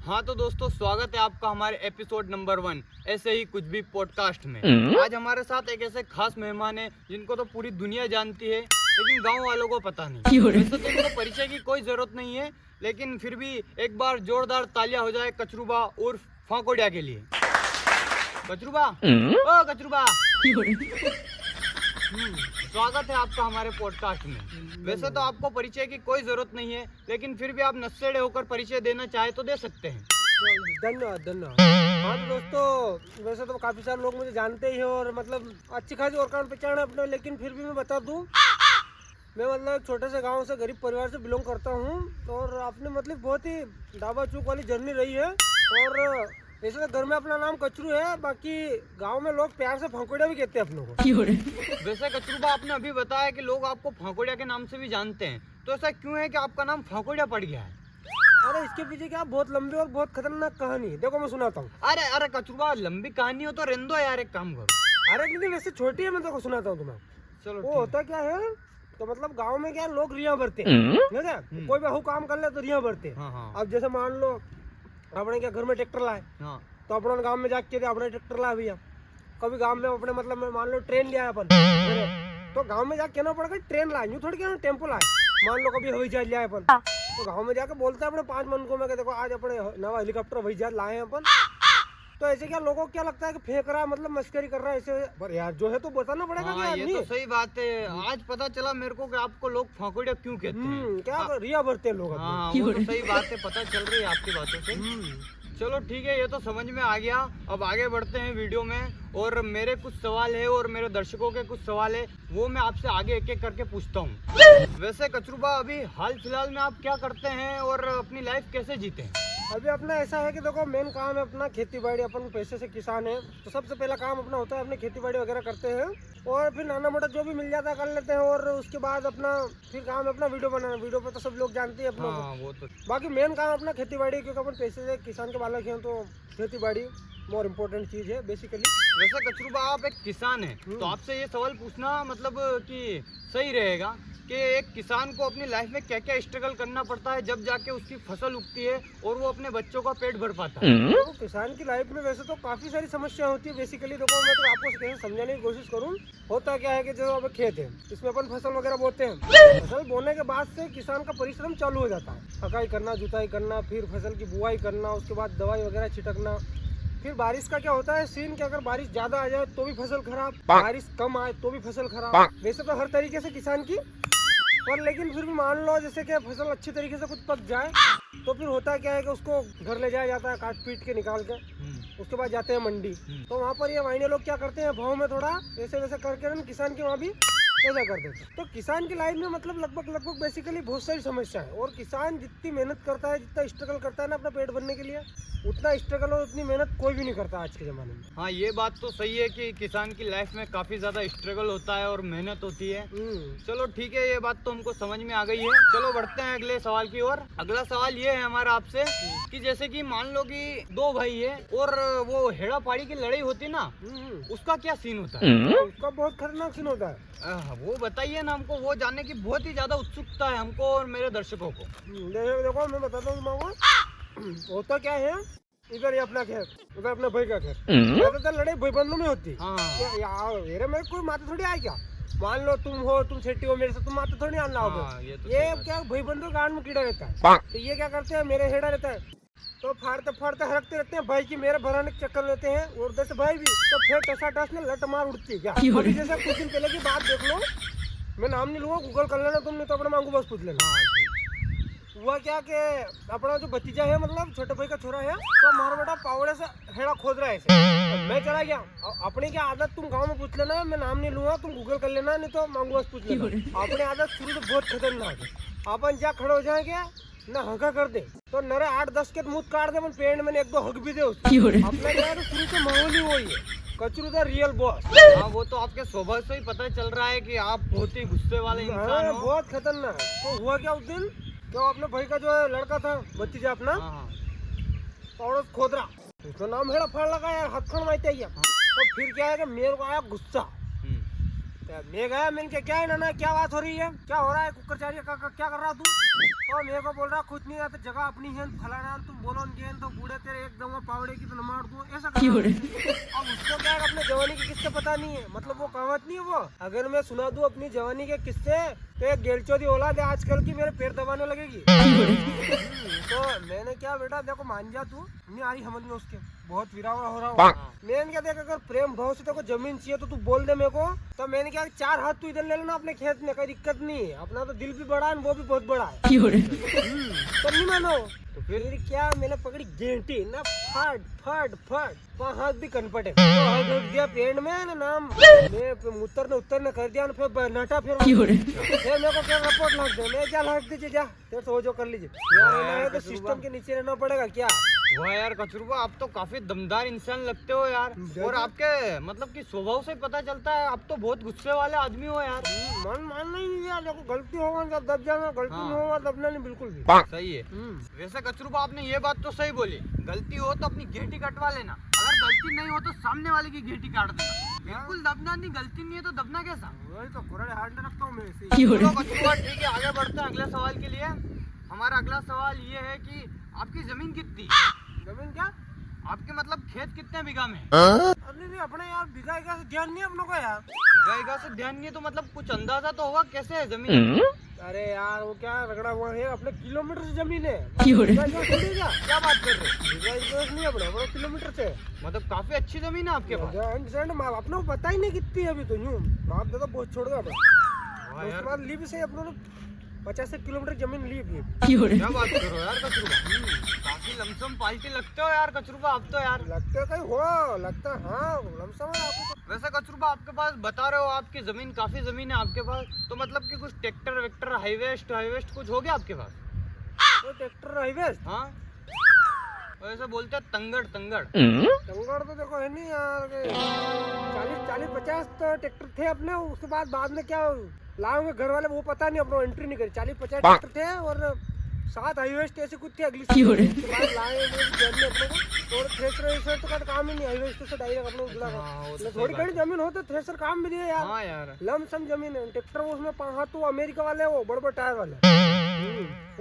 हाँ तो दोस्तों, स्वागत है आपका हमारे एपिसोड नंबर 1 ऐसे ही कुछ भी पॉडकास्ट में। आज हमारे साथ एक ऐसे खास मेहमान है जिनको तो पूरी दुनिया जानती है, लेकिन गांव वालों को पता नहीं। वैसे तो इनको परिचय की कोई जरूरत नहीं है, लेकिन फिर भी एक बार जोरदार तालियां हो जाए कचरूबा उर्फ फाकोड़िया के लिए। कचरूबा, ओ कचरूबा, स्वागत है आपका हमारे पॉडकास्ट में। वैसे तो आपको परिचय की कोई जरूरत नहीं है, लेकिन फिर भी आप नशेड़े होकर परिचय देना चाहे तो दे सकते हैं। धन्यवाद धन्यवाद। हाँ तो दोस्तों, वैसे तो काफ़ी सारे लोग मुझे जानते ही हैं और मतलब अच्छी खासी और कान पहचान है अपने, लेकिन फिर भी मैं बता दूं, मैं मतलब छोटे से गांव से गरीब परिवार से बिलोंग करता हूं और आपने मतलब बहुत ही डाबा चूक वाली जर्नी रही है। और वैसे तो घर में अपना नाम कचरू है, बाकी गांव में लोग प्यार से फाकोड़िया भी कहते हैं अपनों को। वैसे कचरूबा, आपने अभी बताया कि लोग आपको फाकोड़िया के नाम से भी जानते हैं, तो ऐसा क्यों है कि आपका नाम फाकोड़िया पड़ गया है? अरे इसके पीछे क्या बहुत लंबी और बहुत खतरनाक कहानी है, देखो मैं सुनाता हूँ। अरे अरे कचरूबा, लंबी कहानी हो तो रहने दो यार, एक काम करो। अरे लेकिन वैसे छोटी है, मैं तो सुनाता हूँ तुम्हें। चलो वो होता क्या है, तो मतलब गांव में क्या लोग रिया भरते हैं, ठीक है? कोई बहू काम कर ले तो रिया भरते हैं। हाँ। अब जैसे मान लो अपने क्या घर में ट्रैक्टर लाए, हाँ। तो अपने गांव में जाके अपने ट्रैक्टर लाए भैया। कभी गांव में अपने मतलब में मान लो ट्रेन लिया अपन, तो गांव में जाके कहना पड़ेगा ट्रेन लाए, यूँ थोड़ी कहना टेम्पो लाए। मान लो कभी हवाई जहाज लिया अपन, तो गांव में जाके बोलते हैं अपने 5 मनकों में कि देखो आज अपने नवा हेलीकॉप्टर हवाई जहाज लाए हैं अपन। तो ऐसे क्या लोगों को क्या लगता है कि फेंक रहा है, मतलब मस्करी कर रहा है ऐसे। पर यार जो है तो बताना पड़ेगा। हाँ, ये तो सही बात है। आज पता चला मेरे को कि आपको लोग फाकोड़िया क्यों कहते हैं। क्या रिया भरते हैं लोग। हाँ, वो तो सही बात है, पता चल रही है आपकी बातों से। चलो ठीक है, ये तो समझ में आ गया। अब आगे बढ़ते हैं वीडियो में, और मेरे कुछ सवाल है और मेरे दर्शकों के कुछ सवाल है, वो मैं आपसे आगे एक एक करके पूछता हूँ। वैसे कचरूबा, अभी हाल फिलहाल में आप क्या करते हैं और अपनी लाइफ कैसे जीते हैं? अभी अपना ऐसा है कि देखो मेन काम है अपना खेती बाड़ी। अपन पैसे से किसान है, तो सबसे पहला काम अपना होता है अपने खेती बाड़ी वगैरह करते हैं, और फिर नाना मोटा जो भी मिल जाता है कर लेते हैं। और उसके बाद अपना फिर काम है अपना वीडियो बनाना। वीडियो पर तो सब लोग जानते हैं अपना। हाँ, वो तो। बाकी मेन काम अपना खेती बाड़ी, क्योंकि अपन पैसे से किसान के बालक हैं, तो खेती बाड़ी मोर इम्पोर्टेंट चीज़ है बेसिकली। वैसे कचरूबा, आप एक किसान हैं, तो आपसे ये सवाल पूछना मतलब कि सही रहेगा कि एक किसान को अपनी लाइफ में क्या क्या स्ट्रगल करना पड़ता है जब जाके उसकी फसल उगती है और वो अपने बच्चों का पेट भर पाता है। तो किसान की लाइफ में वैसे तो काफी सारी समस्या होती है बेसिकली। देखो मैं तो आपको कैसे समझाने की कोशिश करूं। होता क्या है कि जो अब खेत है, इसमें अपन फसल वगैरह बोते हैं। फसल बोने के बाद से किसान का परिश्रम चालू हो जाता है। पकाई करना, जुताई करना, फिर फसल की बुआई करना, उसके बाद दवाई वगैरह छिटकना। फिर बारिश का क्या होता है सीन कि अगर बारिश ज्यादा आ जाए तो भी फसल खराब, बारिश कम आए तो भी फसल खराब। वैसे तो हर तरीके से किसान की, पर लेकिन फिर भी मान लो जैसे कि फसल अच्छी तरीके से कुछ पक जाए, तो फिर होता क्या है कि उसको घर ले जाया जाता है काट पीट के निकाल के। उसके बाद जाते हैं मंडी, तो वहाँ पर ये वाइने लोग क्या करते हैं, भाव में थोड़ा ऐसे वैसे करके ना किसान के वहाँ भी पैदा कर देते हैं। तो किसान की लाइफ में मतलब लगभग बेसिकली बहुत सारी समस्या है। और किसान जितनी मेहनत करता है, जितना स्ट्रगल करता है ना अपना पेट भरने के लिए, उतना स्ट्रगल और उतनी मेहनत कोई भी नहीं करता आज के ज़माने में। हाँ, ये बात तो सही है कि किसान की लाइफ में काफी ज्यादा स्ट्रगल होता है और मेहनत होती है। चलो ठीक है, ये बात तो हमको समझ में आ गई है। चलो बढ़ते हैं अगले सवाल की ओर। अगला सवाल ये है हमारा आपसे कि जैसे कि मान लो कि 2 भाई है और वो हेड़ा पाड़ी की लड़ाई होती ना, उसका क्या सीन होता है? उसका बहुत खतरनाक सीन होता है। वो बताइए ना हमको, वो जानने की बहुत ही ज्यादा उत्सुकता है हमको और मेरे दर्शकों को। देखो मैं बताता हूँ तुम्हारा होता क्या है। इधर ये अपना खेत, उधर अपने भाई का खेत। ज्यादातर लड़ाई भाईबंधों में होती है। यार मेरे कोई माता थोड़ी आए क्या? मान लो तुम हो, तुम छेटी हो मेरे से, तुम माता थोड़ी आना होगे। ये क्या भाईबंधों का में कीड़ा रहता है, तो ये क्या करते हैं, मेरे हेड़ा रहता है तो फाड़ते फाड़ते हरकते रहते हैं भाई की, मेरे भराने के चक्कर लेते हैं। और उधर से भाई भी तो फिर टसाटस में लट मार उठती है। क्या अभी जैसे कुछ दिन पहले की बात देख लो, मैं नाम नहीं लूंगा, गूगल कर लेना तुम, नहीं तो अपने मांगू बस पूछ लेना। हुआ क्या कि अपना जो भतीजा है, मतलब छोटे भाई का छोरा है, तो हमारा बेटा पावड़े से हेड़ा खोद रहा है ऐसे। तो मैं चला गया। अपनी क्या आदत तुम गांव में पूछ लेना, मैं नाम नहीं लूंगा, तुम गूगल कर लेना, नहीं तो मांगू बस पूछ लेना। अपनी आदत शुरू से बहुत खतरनाक है। अपन जा खड़े हो जाएंगे ना, हंका कर दे तो नरे 8-10 के मुंह काट दे, पेड़ में 1-2 हक भी दे उसको। अपने क्या है शुरू से माहौल ही वही है, कचरू द रियल बॉस। हाँ, वो तो आपके स्वभाव से ही पता चल रहा है कि आप बहुत ही गुस्से वाले इंसान हो। बहुत खतरनाक। तो हुआ क्या उस दिन, तो अपने भाई का जो है लड़का था भतीजा अपना, और खोद रहा, उसका नाम हेड़ा फाड़ लगा यार, हाथ खड़ मारते ही। तो फिर क्या है कि मेरे को आया गुस्सा। मैं गया, मैंने क्या क्या है नाना, क्या बात हो रही है, क्या हो रहा है, कुकर चारिया क्या कर रहा तू? और मेरे को बोल रहा कुछ नहीं आता, जगह अपनी है, फलाना तुम बोलो नहीं तो बूढ़े तेरे एकदम पावड़े की तो मार दो, ऐसा कर रहा है। अब उसको क्या है, अपने जवानी के किस्से पता नहीं है, मतलब वो कहावत नहीं है वो, अगर मैं सुना दूं अपनी जवानी के किस्से तो एक गेलचोदी औलाद है आजकल की मेरे पैर दबाने लगेगी। तो मैंने क्या बेटा देखो मान जा तू, नहीं आ रही समझ में उसके, बहुत विरावा हो रहा हूँ। मैंने क्या देखा, अगर प्रेम भाव से तेको जमीन चाहिए तो तू बोल दे मेरे को, तो मैंने क्या 4 हाथ तू इधर ले लेना अपने खेत में, कोई दिक्कत नहीं है, अपना तो दिल भी बड़ा है वो भी बहुत बड़ा है। तो नहीं मानो तो फिर क्या, मैंने पकड़ी गेंटी ना, फट फट फट 5 हाथ भी कनपटे, तो हाथ रख दिया पेड़ में ना, नाम मैं मुत्तर ने उत्तर ने कर दिया, फिर नाटा फिर मेरे को क्या रिपोर्ट लाग दे, मैं क्या लाग दीजिए जा, तेरे से हो जो कर लीजिए यार, रहना है तो सिस्टम के नीचे रहना पड़ेगा क्या। वाह यार कचरूबा, आप तो काफी दमदार इंसान लगते हो यार, और आपके मतलब कि स्वभाव से पता चलता है आप तो बहुत गुस्से वाले आदमी हो यार। मान नहीं यार, देखो गलती होगा जब दब जाना, गलती नहीं होगा दबना नहीं बिल्कुल भी। सही है। वैसे कचरूबा आपने ये बात तो सही बोली, गलती हो तो अपनी घेटी कटवा लेना, अगर गलती नहीं हो तो सामने वाले की घेटी काट देना, बिल्कुल दबना नहीं, गलती नहीं है तो दबना कैसा। वही तो कुरान हाथ रखता हूँ मैं। चलो कचरूबा ठीक है, आगे बढ़ते हैं अगले सवाल के लिए। हमारा अगला सवाल ये है कि आपकी जमीन कितनी, जमीन क्या आपके मतलब खेत कितने बीघा में? अरे नहीं अपने यार बीघा से ध्यान नहीं अपनों को यार, बीघा से ध्यान नहीं है तो मतलब कुछ अंदाजा तो होगा कैसे है जमीन? अरे यार वो क्या रगड़ा हुआ है, अपने किलोमीटर से जमीन है। क्या बात कर रहे हो? नहीं अपने किलोमीटर से, मतलब काफी अच्छी जमीन है आपके पास। अपने को पता ही नहीं कितनी है अभी तो, यूँ बाप दादा बहुत छोड़ गया उसके बाद ली भी सही अपने 50 किलोमीटर जमीन ली भी। क्या बात करो यार कचरूबा, काफी लमसम पार्टी लगते हो यार कचरूबा आप तो यार। लगता है कहीं हो, लगता है हाँ लमसम है आपको। वैसे कचरूबा आपके पास बता रहे हो आपकी जमीन काफी जमीन है आपके पास, तो मतलब कि कुछ ट्रैक्टर वेक्टर हाईवेस्ट कुछ हो गया आपके पास? तो ट्रैक्टर हाईवेस्ट, हाँ वैसे बोलते हैं तंगड़ तो देखो है नहीं यार, 40-50 तो ट्रैक्टर थे अपने, उसके बाद में क्या लाओगे घर वाले वो पता नहीं, अपना एंट्री नहीं करी, 40-50 ट्रैक्टर थे और 7 हाईवेस्ट ऐसे कुछ थे अगली उसके बाद लाए अपने को, और थ्रेसर तो का काम ही नहीं, हाईवेस्ट से डायरेक्ट अपने जुड़ा, थोड़ी घनी जमीन हो तो थ्रेसर काम भी दिए यार। हाँ यार लमसम जमीन है, ट्रैक्टर उसमें 5 हाथ तो अमेरिका वाले वो बड़े टायर वाले,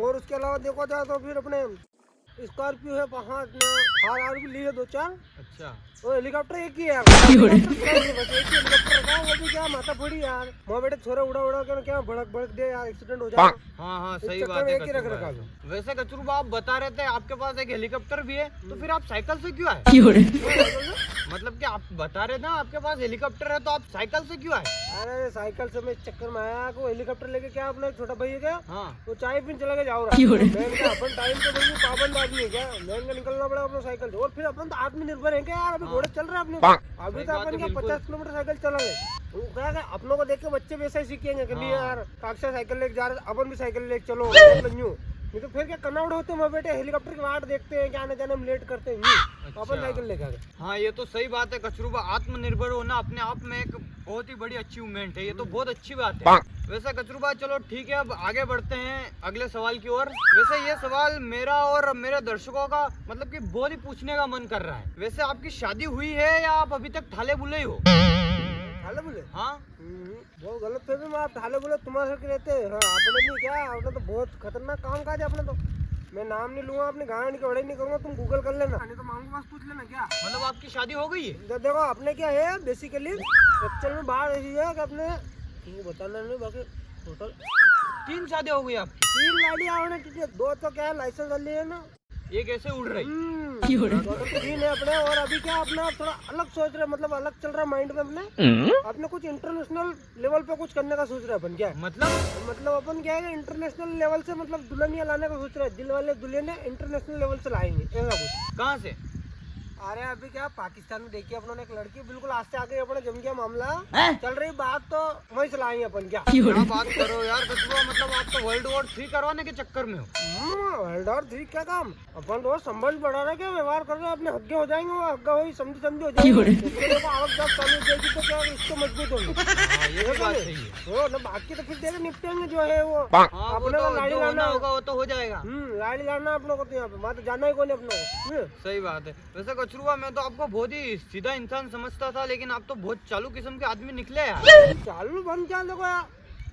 और उसके अलावा देखो जाए तो फिर अपने स्कॉर्पियो है 5 हाथ में, थार भी लिए 2-4। अच्छा वो हेलीकॉप्टर एक ही यार, बस एक ही हेलीकॉप्टर था, वो भी क्या माथा फोड़ी यार, वहाँ बेटे छोरे उड़ा के क्या भड़क दे यार, एक्सीडेंट हो जाए। हाँ सही बात है कचरूबा। वैसे कचरूबा आप बता रहे थे आपके पास एक हेलीकॉप्टर भी है, तो फिर आप साइकिल से क्यों आए? मतलब कि आप बता रहे थे आपके पास हेलीकॉप्टर है तो आप साइकिल से क्यों आए? अरे साइकिल से मैं चक्कर में आया को, हेलीकॉप्टर लेके क्या अपना छोटा भाई है क्या, वो चाय पीने चला गया जाओ अपन टाइम पे बिल्कुल पाबंद आदमी है क्या, महंगा निकलना पड़ा अपना साइकिल से, और फिर अपन तो आत्मनिर्भर है क्या यार, अभी घोड़े चल रहे हैं अपने, अभी तो अपन क्या 50 किलोमीटर साइकिल चला गए, वो क्या अपनों को देख के बच्चे वैसे ही सीखेंगे कि यार काक्षा साइकिल लेके जा रहे अपन भी साइकिल लेके चलो, नहीं तो फिर क्या कनावड़ होते हैं बेटे, हेलीकॉप्टर की वाट देखते हैं कि आने जाने में लेट करते हैं, अपन साइकिल लेके आ गए। हाँ ये तो सही बात है कचरूबा, आत्मनिर्भर होना अपने आप में एक बहुत ही बड़ी अचीवमेंट है, ये तो बहुत अच्छी बात है। वैसे कचरूबा चलो ठीक है, अब आगे बढ़ते हैं अगले सवाल की ओर। वैसे ये सवाल मेरा और मेरे दर्शकों का मतलब कि बहुत ही पूछने का मन कर रहा है, वैसे आपकी शादी हुई है या आप अभी तक ठाले बुले ही हो? ठाले बुले? हाँ बहुत गलत फहमी में आप ठाले बुले तुम्हारे साथ रहते हैं, हाँ आपने नहीं क्या, आपने तो बहुत खतरनाक काम काज है अपने तो, मैं नाम नहीं लूंगा अपने गाना नहीं कवड़े नहीं करूंगा, तुम गूगल कर लेना, नहीं तो मांगू पास पूछ लेना क्या। मतलब आपकी शादी हो गई है? देखो अपने क्या है बेसिकली एक्चुअल में बात ऐसी है कि अपने बताना नहीं, बाकी टोटल 3 शादी हो गई आपकी? 3 गाड़ियाँ होने की, 2 तो क्या है लाइसेंस वाली है ना, ये कैसे उड़ रही? 3 है अपने, और अभी क्या अपना थोड़ा अलग सोच रहे, मतलब अलग चल रहा है माइंड में अपने कुछ इंटरनेशनल लेवल पे कुछ करने का सोच रहे हैं अपन, क्या मतलब अपन क्या है इंटरनेशनल लेवल से मतलब दुल्हनिया लाने का सोच रहे हैं, दिल वाले दुल्हन इंटरनेशनल लेवल से लाएंगे ऐसा कुछ। कहाँ से? अरे अभी क्या पाकिस्तान में देखिए अपनों ने एक लड़की बिल्कुल आज से आगे अपना जम गया मामला चल रही बात, तो वहीं से लाएंगे अपन, क्या बात करो यार कचरूबा, मतलब आप तो वर्ल्ड वॉर 3 करवाने के चक्कर में हो। हलदार थी क्या काम, अपन तो संभल बढ़ा रहे क्या व्यवहार कर रहे हैं, अपने हग्गे हो जाएंगे, वो हग्गा हो समझी हो जाएंगे, आवक जाप चालू हो जाएगी तो क्या इसको मजबूत होंगे। ये भी बात सही है। वो ना बाकी तो फिर देखे निपटेंगे जो है वो हाँ, अपने वो को तो लाड़ी जो लाना होना होगा वो तो हो जाएगा। लाड़ी लाना अपनों को, तो यहाँ पे वहाँ तो जाना ही कौन है अपनों को। सही बात है। वैसे कचरुआ मैं तो आपको बहुत ही सीधा इंसान समझता था, लेकिन आप तो बहुत चालू किस्म के आदमी निकले यार। चालू बन क्या, देखो यार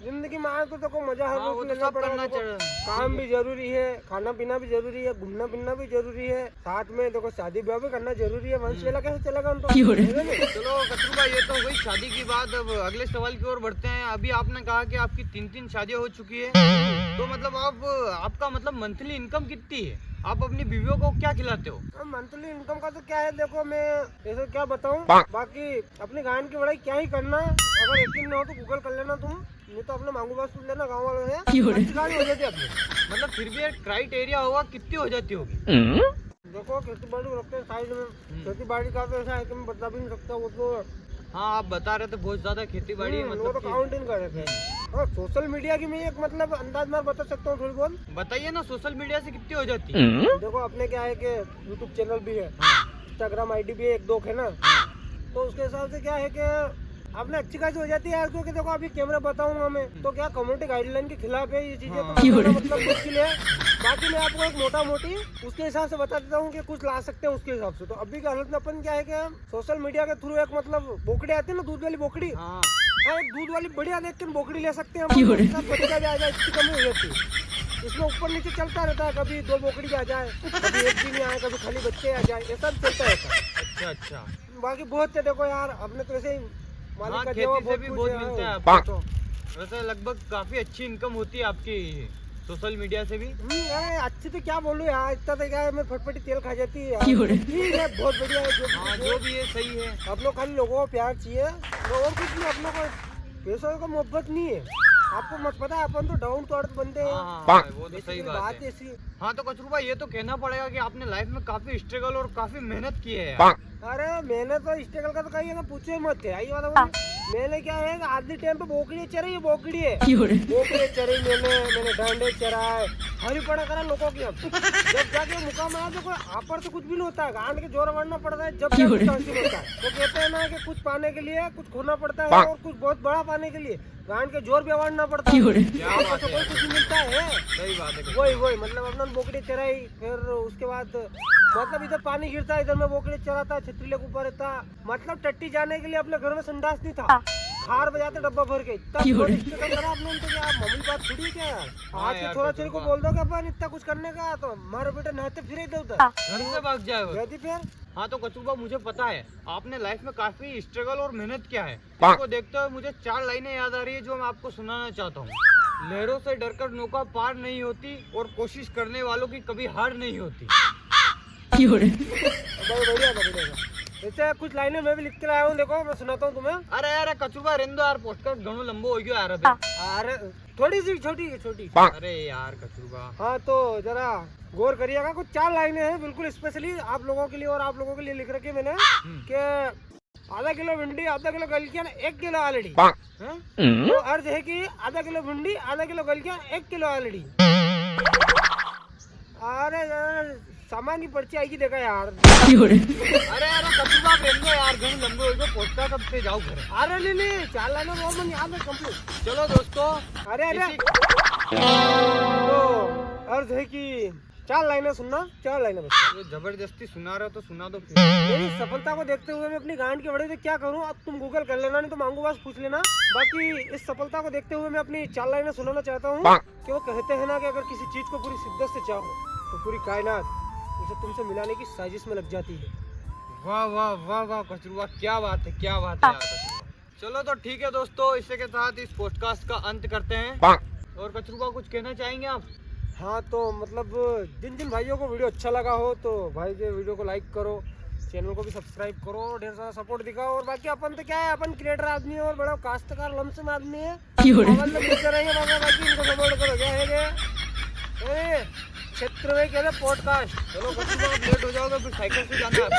जिंदगी में आए तो देखो मजा है, हाँ, वो तो लेना सब पड़ेगा, करना देखो, चाहिए। काम भी जरूरी है, खाना पीना भी जरूरी है, घूमना फिरना भी जरूरी है, साथ में देखो शादी ब्याह भी करना जरूरी है, वंश वेला कैसे चलेगा हम तो। चलो कचरुआ ये तो हुई शादी की बात, अब अगले सवाल की ओर बढ़ते हैं। अभी आपने कहा कि आपकी 3 शादियां हो चुकी है, तो मतलब आपका मतलब मंथली इनकम कितनी है? आप अपनी बीवियों को क्या खिलाते हो? मंथली इनकम का तो क्या है, देखो मैं ऐसे क्या बताऊं, बाकी अपनी गांड की बड़ाई क्या ही करना, अगर यकीन न हो तो गूगल कर लेना तुम, नहीं तो अपने मांगू बात सुन लेना, गाँव वालों से अच्छी गाड़ी हो जाती है अपनी। मतलब फिर भी एक क्राइटेरिया होगा, कितनी हो जाती होगी? देखो खेती बाड़ी रखते हैं साइड में, खेती बाड़ी का तो ऐसा है कि मैं बता भी नहीं सकता, वो तो हाँ आप बता रहे थे बहुत ज्यादा खेती बाड़ी है, वो मतलब तो काउंटिंग कर रहे थे। और सोशल मीडिया की मैं एक मतलब अंदाज में बता सकता हूँ थोड़ी बहुत। बताइए ना, सोशल मीडिया से कितनी हो जाती है? देखो अपने क्या है कि यूट्यूब चैनल भी है, इंस्टाग्राम आईडी भी है, 1-2 है ना, तो उसके हिसाब से क्या है कि आपने अच्छी खासी हो जाती है यार, क्योंकि देखो अभी कैमरा बताऊंगा मैं तो क्या कम्युनिटी गाइडलाइन के खिलाफ है ये चीजें, तो बताना मतलब मुश्किल है। बाकी मैं आपको एक मोटा मोटी उसके हिसाब से बता देता हूँ कि कुछ ला सकते हैं उसके हिसाब से। तो अभी के हालत में अपन क्या है कि सोशल मीडिया के थ्रू एक मतलब बोकड़ी आती है ना, दूध वाली बोकड़ी, एक दूध वाली बढ़िया देख के बोकड़ी ले सकते हैं, बच्चा भी आ जाए, इतनी कमी हो जाती है। इसमें ऊपर नीचे चलता रहता है, कभी 2 बोकड़ी आ जाए, कभी एक भी नहीं आए, कभी खाली बच्चे आ जाए, ऐसा भी चलता रहता है। अच्छा बाकी बहुत है, देखो यार अपने तो ऐसे ही हाँ, खेती से भी बहुत मिलता है आपको तो। वैसे लगभग काफी अच्छी इनकम होती है आपकी सोशल मीडिया से भी। अरे अच्छी तो क्या बोलूं यार, इतना तो क्या है, मैं फटफटी तेल खा जाती है यार। ठीक है, बहुत बढ़िया है, जो भी है सही है। आप लोग खाली लोगों को प्यार चाहिए, और कुछ नहीं, अपनों को पैसों का मोहब्बत नहीं है। आपको मत पता है, अपन तो डाउन टू अर्थ बंदे हैं। वो तो सही बात है। ऐसी। हाँ तो कचरू भाई ये तो कहना पड़ेगा कि आपने लाइफ में काफी स्ट्रगल और काफी मेहनत की है यार। अरे मैंने तो स्ट्रगल का तो कहीं है, पूछो ही मत है, आई बात। मैंने क्या है, आधे टाइम पे बोकड़ी चराई, बोकड़ी है, बोकड़ी चराई मैंने डांडे चराए, हरी पड़ा करा लोगों की। अब जब जाके मुकाम आया तो आप तो कुछ भी नहीं होता है, गांड के जोर मारना पड़ता है, जब हासिल होता है। तो कहते हैं ना कि कुछ पाने के लिए कुछ खोना पड़ता है, और कुछ बहुत बड़ा पाने के लिए गांड के जोर व्यवहारना पड़ता है। आपको तो कोई कुछ मिलता है, सही बात है। वही मतलब अपना बोकड़ी चराई, फिर उसके बाद मतलब इधर पानी गिरता है, इधर में बोकड़ी चराता, छतरी लेके ऊपर रहता, मतलब टट्टी जाने के लिए अपने घर में संडास नहीं था, खार बजाते डब्बा भर के। तब करा आपने तो क्या मामूली बात थोड़ी क्या यार। आज के थोड़ा छोरी को बोल दो कि अपन इतना कुछ करने का, तो हमारे बेटे नहाते फिर इधर उधर घर से भाग जाए फिर। हाँ तो कचूबा मुझे पता है आपने लाइफ में काफी स्ट्रगल और मेहनत किया है। इसको देखते हुए मुझे 4 लाइनें याद आ रही है जो मैं आपको सुनाना चाहता हूँ। लहरों से डरकर नौका पार नहीं होती, और कोशिश करने वालों की कभी हार नहीं होती। बढ़िया ऐसे कुछ लाइनें मैं भी लिख के लाया हूँ, देखो मैं सुनाता हूँ तुम्हें। अरे यार कचूबा रेंदो यार, पोस्टकार्ड घणो लंबो हो गयो यार अबे। अरे थोड़ी सी छोटी। अरे यार कचूबा। हाँ तो जरा गौर करिएगा, कुछ 4 लाइनें हैं बिल्कुल स्पेशली आप लोगों के लिए, और आप लोगों के लिए लिख रखी है मैंने कि आधा किलो भिंडी, आधा किलो गलकियां, 1 किलो आलड़ी। तो अर्थ है कि आधा किलो भिंडी, आधा किलो गलकियां, 1 किलो आलड़ी। अरे सामान्य पर्ची आएगी, देखा यार। अरे यार कचूबा रेंदो यार, घणो लंबो हो गयो, पोस्टकार्ड अब से जाओ घर। अरे नहीं 4 लाइनें वो मन याद है कंप्लीट। चलो दोस्तों। अरे तो अर्थ है कि 4 लाइनें सुनना, 4 लाइनें बस। ये जबरदस्ती सुना रहे हो तो सुना दो फिर। मेरी सफलता को देखते हुए मैं अपनी गांड के बड़े से क्या करूं, अब तुम गूगल कर लेना, नहीं तो मांगू बस पूछ लेना। बाकी इस सफलता को देखते हुए मैं अपनी 4 लाइनें सुनाना चाहता हूं कि वो कहते हैं ना कि अगर किसी चीज को पूरी शिद्दत से चाहो तो पूरी कायनात उसे तुमसे मिलाने की साजिश में लग जाती है। वाह वाह वाह वाह कचरूआ, क्या बात है, क्या बात है यार कचरूआ। चलो तो ठीक है दोस्तों, इसी के साथ इस पॉडकास्ट का अंत करते हैं। और कचरूआ कुछ कहना चाहेंगे आप? हाँ तो मतलब जिन भाइयों को वीडियो अच्छा लगा हो तो भाई के वीडियो को लाइक करो, चैनल को भी सब्सक्राइब करो, ढेर सारा सपोर्ट दिखाओ। और बाकी अपन तो क्या है, अपन क्रिएटर आदमी है और बड़ा काश्तकार लमसम आदमी है, मिलते रहेंगे। बाकी इनको सपोर्ट करो, क्या है क्षेत्र में क्या है पॉडकास्ट। चलो कचरूआ आप लेट हो जाओगे, फिर साइकिल से जाना है।